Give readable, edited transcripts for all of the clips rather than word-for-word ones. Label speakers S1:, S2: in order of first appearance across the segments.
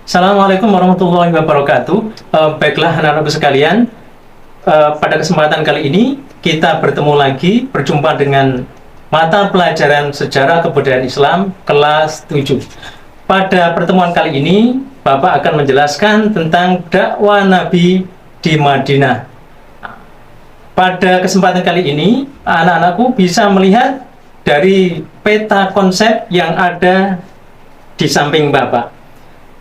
S1: Assalamualaikum warahmatullahi wabarakatuh. Baiklah anak-anakku sekalian, pada kesempatan kali ini kita bertemu lagi, berjumpa dengan mata pelajaran Sejarah Kebudayaan Islam kelas 7. Pada pertemuan kali ini, Bapak akan menjelaskan tentang dakwah Nabi di Madinah. Pada kesempatan kali ini, anak-anakku bisa melihat dari peta konsep yang ada di samping Bapak.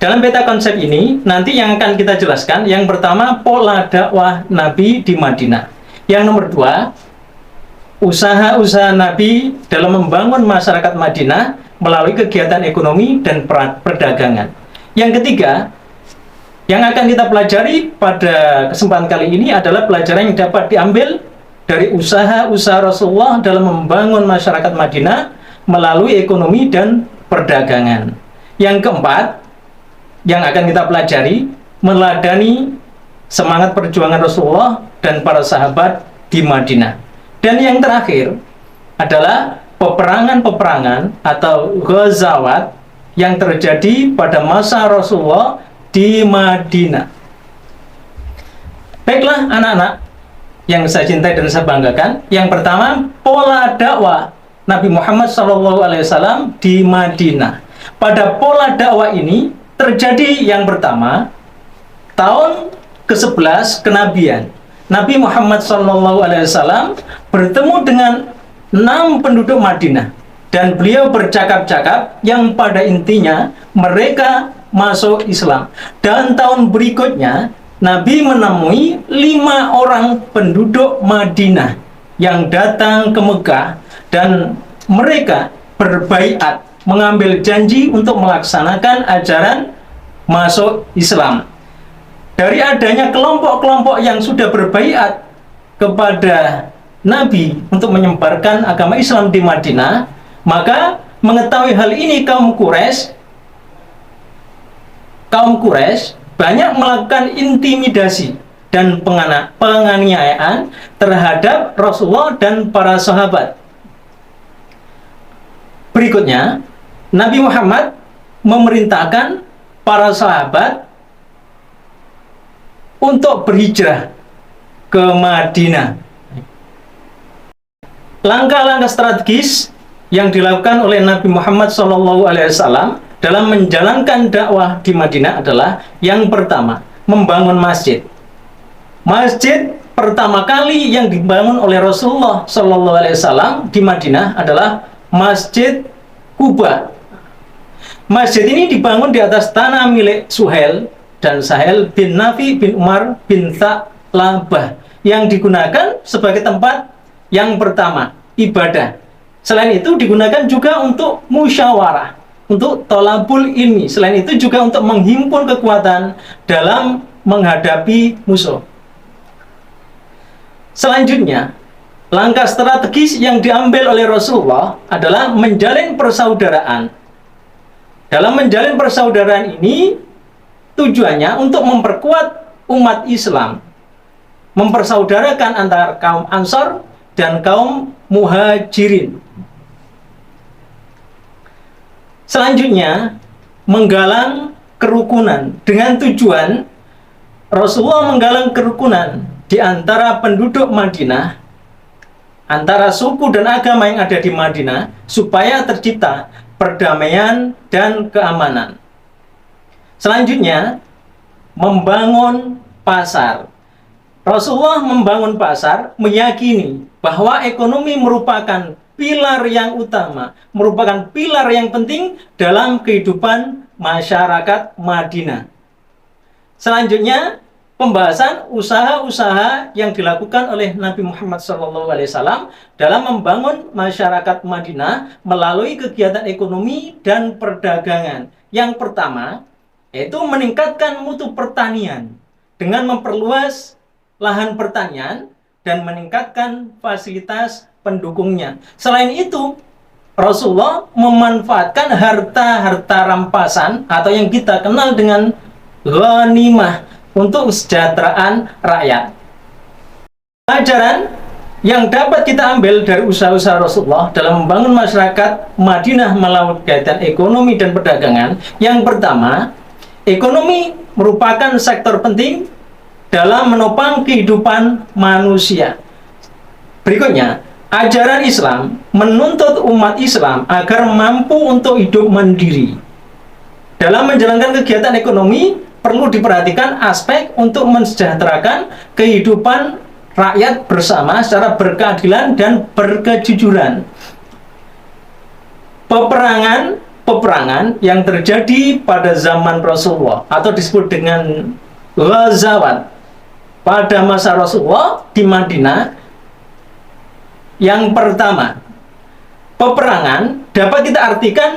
S1: Dalam peta konsep ini, nanti yang akan kita jelaskan, yang pertama, pola dakwah Nabi di Madinah. Yang nomor dua, usaha-usaha Nabi dalam membangun masyarakat Madinah melalui kegiatan ekonomi dan perdagangan. Yang ketiga, yang akan kita pelajari pada kesempatan kali ini adalah pelajaran yang dapat diambil dari usaha-usaha Rasulullah dalam membangun masyarakat Madinah melalui ekonomi dan perdagangan. Yang keempat, yang akan kita pelajari, meladani semangat perjuangan Rasulullah dan para sahabat di Madinah. Dan yang terakhir adalah peperangan-peperangan atau ghazawat yang terjadi pada masa Rasulullah di Madinah. Baiklah anak-anak yang saya cintai dan saya banggakan, yang pertama, pola dakwah Nabi Muhammad SAW di Madinah. Pada pola dakwah ini terjadi yang pertama, tahun ke-11 kenabian. Nabi Muhammad SAW bertemu dengan 6 penduduk Madinah. Dan beliau bercakap-cakap yang pada intinya mereka masuk Islam. Dan tahun berikutnya, Nabi menemui 5 orang penduduk Madinah yang datang ke Mekah. Dan mereka berbaiat, mengambil janji untuk melaksanakan ajaran masuk Islam. Dari adanya kelompok-kelompok yang sudah berbaiat kepada Nabi untuk menyebarkan agama Islam di Madinah, maka mengetahui hal ini kaum Quraisy banyak melakukan intimidasi dan penganiayaan terhadap Rasulullah dan para sahabat. Berikutnya, Nabi Muhammad memerintahkan para sahabat untuk berhijrah ke Madinah. Langkah-langkah strategis yang dilakukan oleh Nabi Muhammad SAW dalam menjalankan dakwah di Madinah adalah yang pertama, membangun masjid. Masjid pertama kali yang dibangun oleh Rasulullah SAW di Madinah adalah Masjid Quba. Masjid ini dibangun di atas tanah milik Suhail dan Sahel bin Nafi bin Umar bin Tha'labah yang digunakan sebagai tempat yang pertama ibadah. Selain itu digunakan juga untuk musyawarah, untuk tolabul ilmi. Selain itu juga untuk menghimpun kekuatan dalam menghadapi musuh. Selanjutnya, langkah strategis yang diambil oleh Rasulullah adalah menjalin persaudaraan. Dalam menjalin persaudaraan ini, tujuannya untuk memperkuat umat Islam, mempersaudarakan antara kaum Ansor dan kaum Muhajirin. Selanjutnya, menggalang kerukunan. Dengan tujuan Rasulullah menggalang kerukunan di antara penduduk Madinah, antara suku dan agama yang ada di Madinah, supaya tercipta perdamaian dan keamanan. Selanjutnya, membangun pasar. Rasulullah membangun pasar, meyakini bahwa ekonomi merupakan pilar yang utama, merupakan pilar yang penting dalam kehidupan masyarakat Madinah. Selanjutnya, pembahasan usaha-usaha yang dilakukan oleh Nabi Muhammad SAW dalam membangun masyarakat Madinah melalui kegiatan ekonomi dan perdagangan. Yang pertama, yaitu meningkatkan mutu pertanian dengan memperluas lahan pertanian dan meningkatkan fasilitas pendukungnya. Selain itu, Rasulullah memanfaatkan harta-harta rampasan atau yang kita kenal dengan ghanimah untuk kesejahteraan rakyat. Pelajaran yang dapat kita ambil dari usaha-usaha Rasulullah dalam membangun masyarakat Madinah melalui kegiatan ekonomi dan perdagangan. Yang pertama, ekonomi merupakan sektor penting dalam menopang kehidupan manusia. Berikutnya, ajaran Islam menuntut umat Islam agar mampu untuk hidup mandiri. Dalam menjalankan kegiatan ekonomi, perlu diperhatikan aspek untuk mensejahterakan kehidupan rakyat bersama secara berkeadilan dan berkejujuran. Peperangan yang terjadi pada zaman Rasulullah atau disebut dengan ghazawat pada masa Rasulullah di Madinah. Yang pertama, peperangan dapat kita artikan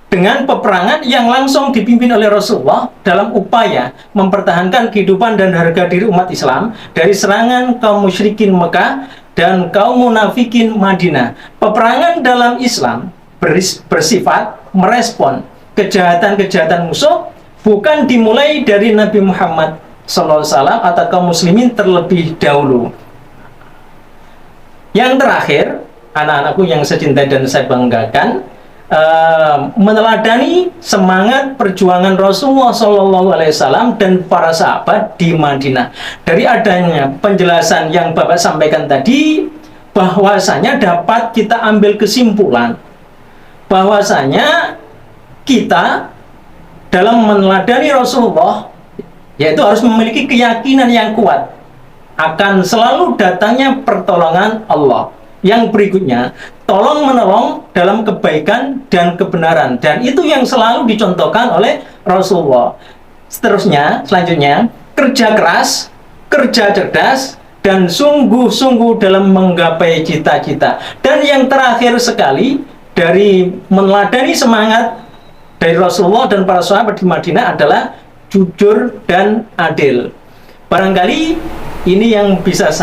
S1: dengan peperangan yang langsung dipimpin oleh Rasulullah dalam upaya mempertahankan kehidupan dan harga diri umat Islam dari serangan kaum musyrikin Mekah dan kaum munafikin Madinah. Peperangan dalam Islam bersifat merespon kejahatan-kejahatan musuh, bukan dimulai dari Nabi Muhammad SAW atau kaum muslimin terlebih dahulu. Yang terakhir, anak-anakku yang saya cintai dan saya banggakan, meneladani semangat perjuangan Rasulullah SAW dan para sahabat di Madinah. Dari adanya penjelasan yang Bapak sampaikan tadi, bahwasanya dapat kita ambil kesimpulan bahwasanya kita dalam meneladani Rasulullah, yaitu harus memiliki keyakinan yang kuat akan selalu datangnya pertolongan Allah. Yang berikutnya, tolong-menolong dalam kebaikan dan kebenaran, dan itu yang selalu dicontohkan oleh Rasulullah. Selanjutnya, kerja keras, kerja cerdas, dan sungguh-sungguh dalam menggapai cita-cita. Dan yang terakhir sekali, dari meneladani semangat dari Rasulullah dan para sahabat di Madinah adalah jujur dan adil. Barangkali ini yang bisa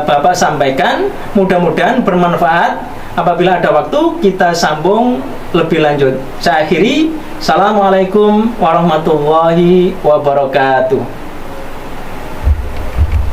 S1: Bapak sampaikan, mudah-mudahan bermanfaat. Apabila ada waktu, kita sambung lebih lanjut. Saya akhiri. Assalamualaikum warahmatullahi wabarakatuh.